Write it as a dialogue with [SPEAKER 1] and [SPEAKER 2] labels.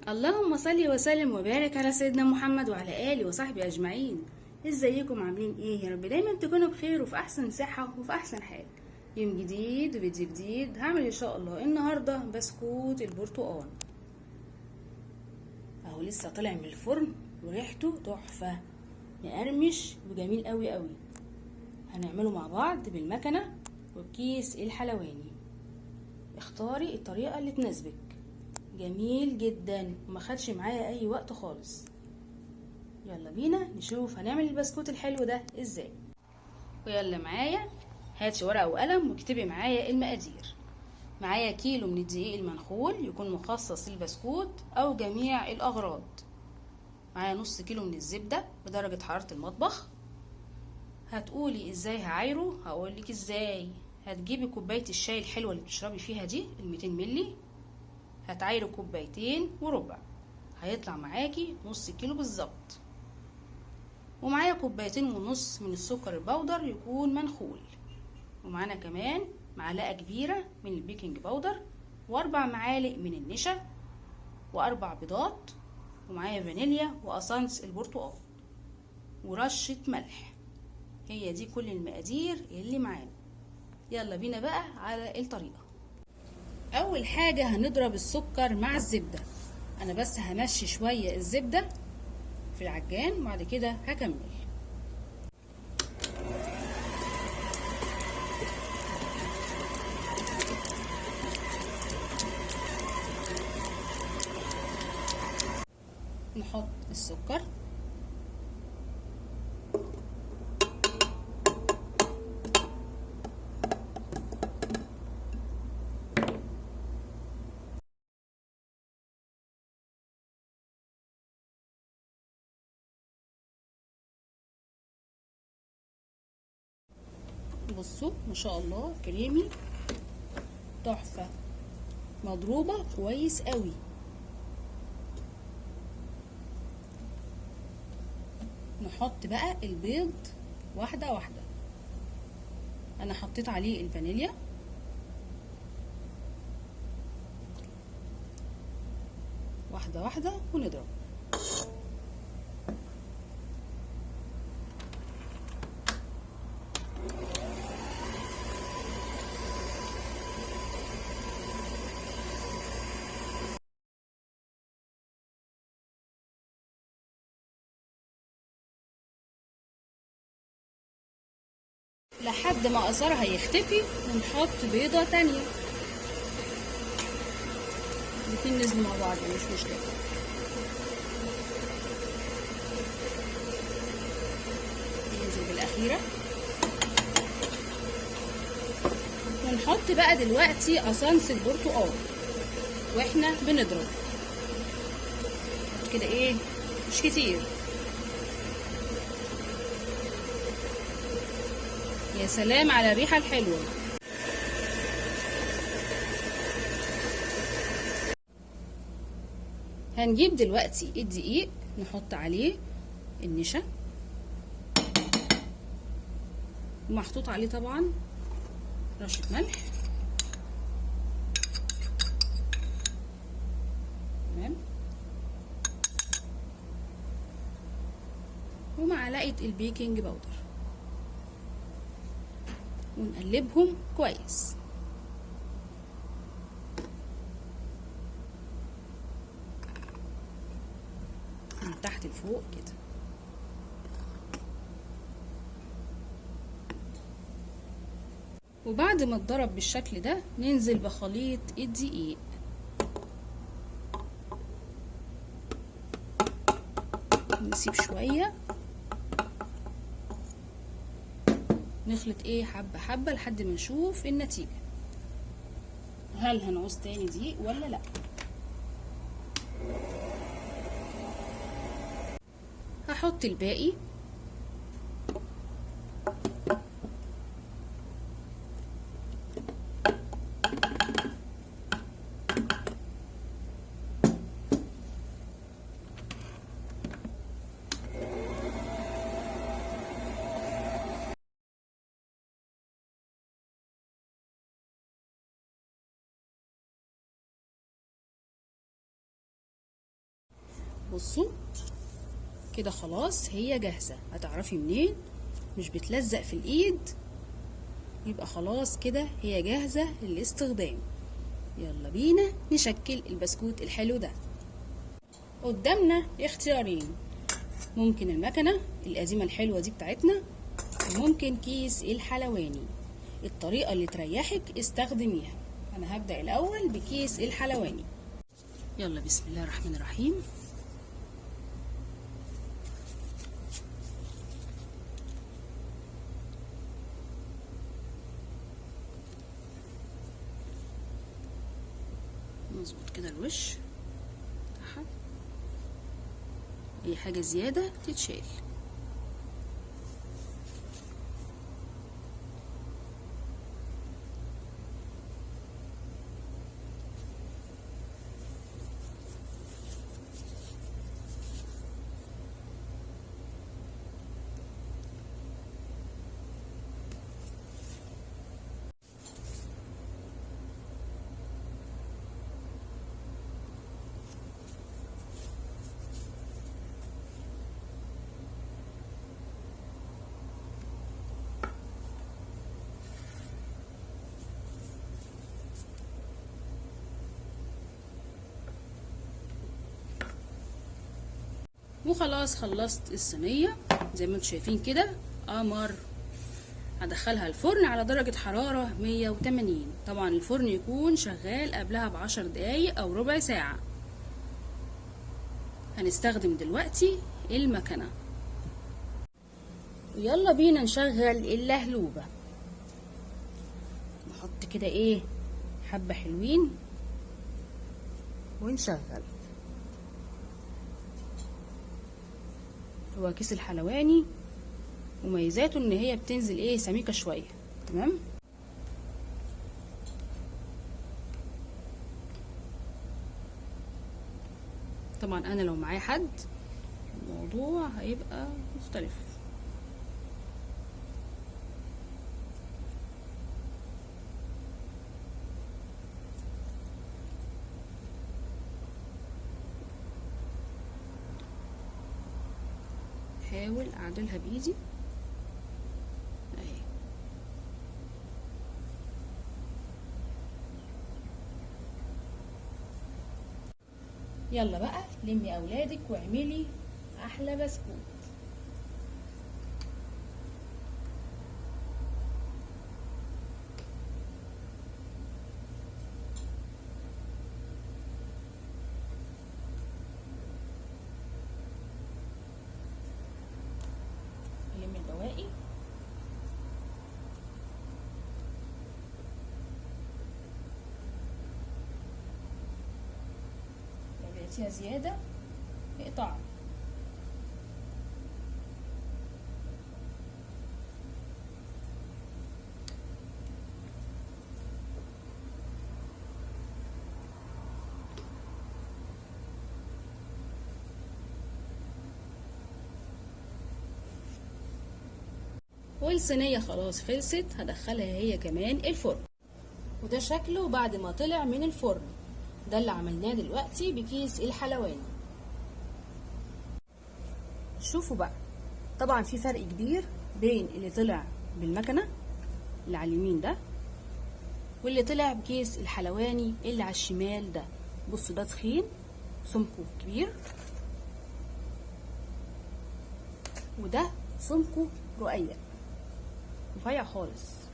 [SPEAKER 1] اللهم صل وسلم وبارك على سيدنا محمد وعلى آله وصحبه أجمعين. ازيكم عاملين ايه؟ يا رب دايما تكونوا بخير وفي أحسن صحة وفي أحسن حال. يوم جديد وفيديو جديد. هعمل إن شاء الله النهاردة بسكوت البرتقال. أهو لسه طالع من الفرن وريحته تحفة، مقرمش وجميل قوي قوي. هنعمله مع بعض بالمكنة وبكيس الحلواني. اختاري الطريقة اللي تناسبك. جميل جدا وما خدش معايا اي وقت خالص. يلا بينا نشوف هنعمل البسكوت الحلو ده ازاي. ويلا معايا، هاتي ورقه وقلم واكتبي معايا المقادير. معايا كيلو من الدقيق المنخول يكون مخصص للبسكوت او جميع الاغراض. معايا نص كيلو من الزبده بدرجه حراره المطبخ. هتقولي ازاي هعايره؟ هقولك ازاي. هتجيبي كوبايه الشاي الحلوه اللي بتشربي فيها دي 200 مللي، هتعايري كوبايتين وربع، هيطلع معاكي نص كيلو بالظبط. ومعايا كوبايتين ونص من السكر البودر يكون منخول، ومعانا كمان معلقه كبيره من البيكنج باودر، واربع معالق من النشا، واربع بيضات، ومعايا فانيليا واسانس البرتقال ورشه ملح. هي دي كل المقادير اللي معانا. يلا بينا بقى على الطريقه. اول حاجه هنضرب السكر مع الزبده. انا بس همشي شويه الزبده في العجان وبعد كده هكمل. نحط السكر، بصوا ما شاء الله كريمي تحفة، مضروبة كويس قوي. نحط بقى البيض واحدة واحدة. انا حطيت عليه الفانيليا، واحدة واحدة ونضرب. لحد ما اثرها يختفي ونحط بيضة تانية. الاتنين نزلوا مع بعض مش مشكلة. ننزل بالاخيرة ونحط بقى دلوقتي اسانس البرتقال واحنا بنضرب كده. ايه مش كتير. يا سلام على الريحة الحلوة. هنجيب دلوقتي الدقيق نحط عليه النشا، ومحطوط عليه طبعا رشة ملح. تمام. ومعلقة البيكنج باودر، ونقلبهم كويس. من تحت لفوق كده. وبعد ما اتضرب بالشكل ده ننزل بخليط الدقيق. نسيب شوية، نخلط ايه حبة حبة لحد ما نشوف النتيجة. هل هنعوز تاني دقيق ولا لا؟ هحط الباقي بصوا كده خلاص هي جاهزة. هتعرفي منين؟ مش بتلزق في الايد، يبقى خلاص كده هي جاهزة للاستخدام. يلا بينا نشكل البسكوت الحلو ده. قدامنا اختيارين، ممكن المكنة القديمة الحلوة دي بتاعتنا، وممكن كيس الحلواني. الطريقة اللي تريحك استخدميها. انا هبدأ الاول بكيس الحلواني. يلا بسم الله الرحمن الرحيم. نظبط كده الوش بتاعها، اي حاجة زيادة تتشال. وخلاص خلصت الصينية زي ما انتم شايفين كده قمر. هدخلها الفرن على درجة حرارة 180. طبعا الفرن يكون شغال قبلها ب10 دقايق او ربع ساعة. هنستخدم دلوقتي المكنة، ويلا بينا نشغل اللهلوبة. نحط كده ايه حبة حلوين ونشغل. هو كيس الحلواني مميزاته ان هي بتنزل ايه سميكة شوية. تمام. طبعا انا لو معايا حد الموضوع هيبقى مختلف. حاول اعدلها بايدي اهي. يلا بقى لمي اولادك واعملي احلى بسكوت. لمي البواقي. لو لقيتيها زيادة اقطعي. والصينية خلاص خلصت. هدخلها هي كمان الفرن. وده شكله بعد ما طلع من الفرن. ده اللي عملناه دلوقتي بكيس الحلواني. شوفوا بقى، طبعا في فرق كبير بين اللي طلع بالمكنة اللي على اليمين ده واللي طلع بكيس الحلواني اللي على الشمال ده. بصوا ده تخين سمكه كبير، وده سمكه رقيق رفيع خالص.